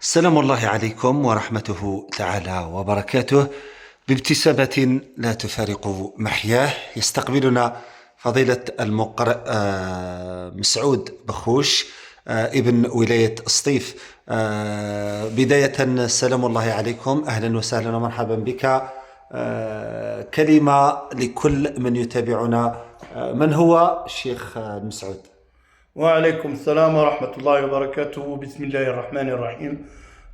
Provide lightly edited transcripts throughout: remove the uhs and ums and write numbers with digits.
سلام الله عليكم ورحمته تعالى وبركاته. بابتسامة لا تفارق محياه يستقبلنا فضيلة المقرئ مسعود بخوش، ابن ولاية سطيف. بداية سلام الله عليكم، أهلا وسهلا ومرحبا بك. كلمة لكل من يتابعنا، من هو الشيخ مسعود؟ وعليكم السلام ورحمة الله وبركاته. بسم الله الرحمن الرحيم.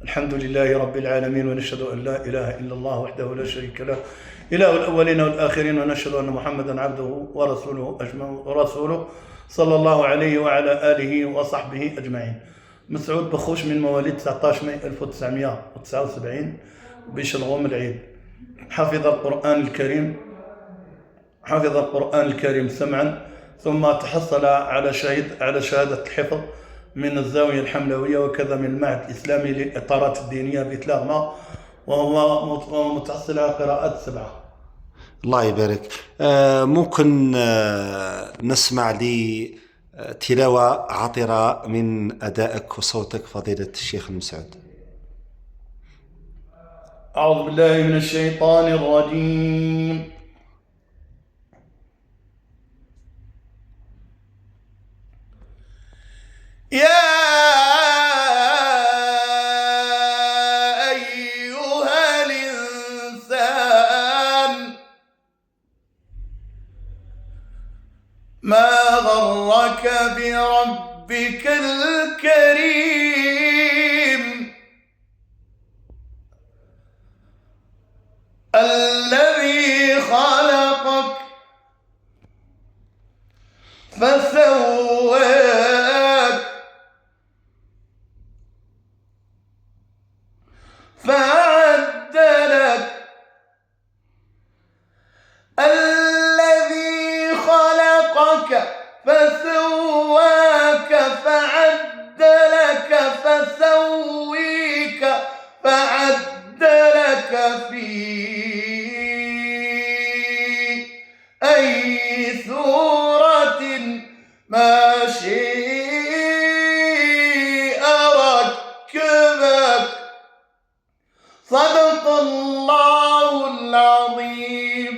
الحمد لله رب العالمين، ونشهد أن لا إله إلا الله وحده لا شريك له، إله الأولين والآخرين، ونشهد أن محمدا عبده ورسوله صلى الله عليه وعلى آله وصحبه أجمعين. مسعود بخوش من مواليد 19 ماي 1979 بشلغوم العيد. حفظ القرآن الكريم سمعا، ثم تحصل على شهادة الحفظ من الزاوية الحملوية، وكذا من المعهد الإسلامي للإطارات الدينية بتلاغما، وهو متحصل على قراءات 7. الله يبارك. ممكن نسمع لي تلاوة عطرة من أدائك وصوتك فضيلة الشيخ المسعود؟ أعوذ بالله من الشيطان الرجيم. يا أيها الإنسان، ما غرك بربك الكريم الذي خلقك فسواك فعدلك، الذي خلقك فسواك فعدلك فسويك فعدلك في أي سورة ما شاء ركبك. صدق الله العظيم.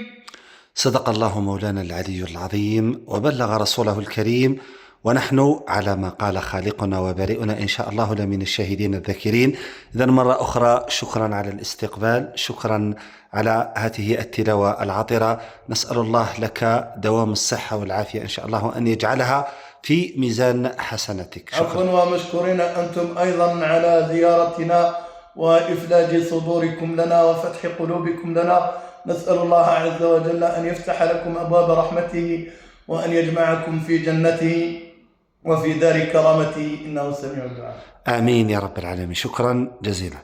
صدق الله مولانا العلي العظيم وبلغ رسوله الكريم، ونحن على ما قال خالقنا وبارئنا إن شاء الله لمن الشاهدين الذاكرين. إذا مرة أخرى شكرا على الاستقبال، شكرا على هذه التلاوة العطرة. نسأل الله لك دوام الصحة والعافية إن شاء الله، أن يجعلها في ميزان حسناتك. عفوا ومشكورين أنتم أيضا على زيارتنا وإفلاج صدوركم لنا وفتح قلوبكم لنا. نسأل الله عز وجل أن يفتح لكم أبواب رحمته، وأن يجمعكم في جنته وفي دار كرامته، إنه سميع الدعاء. آمين يا رب العالمين. شكرا جزيلا.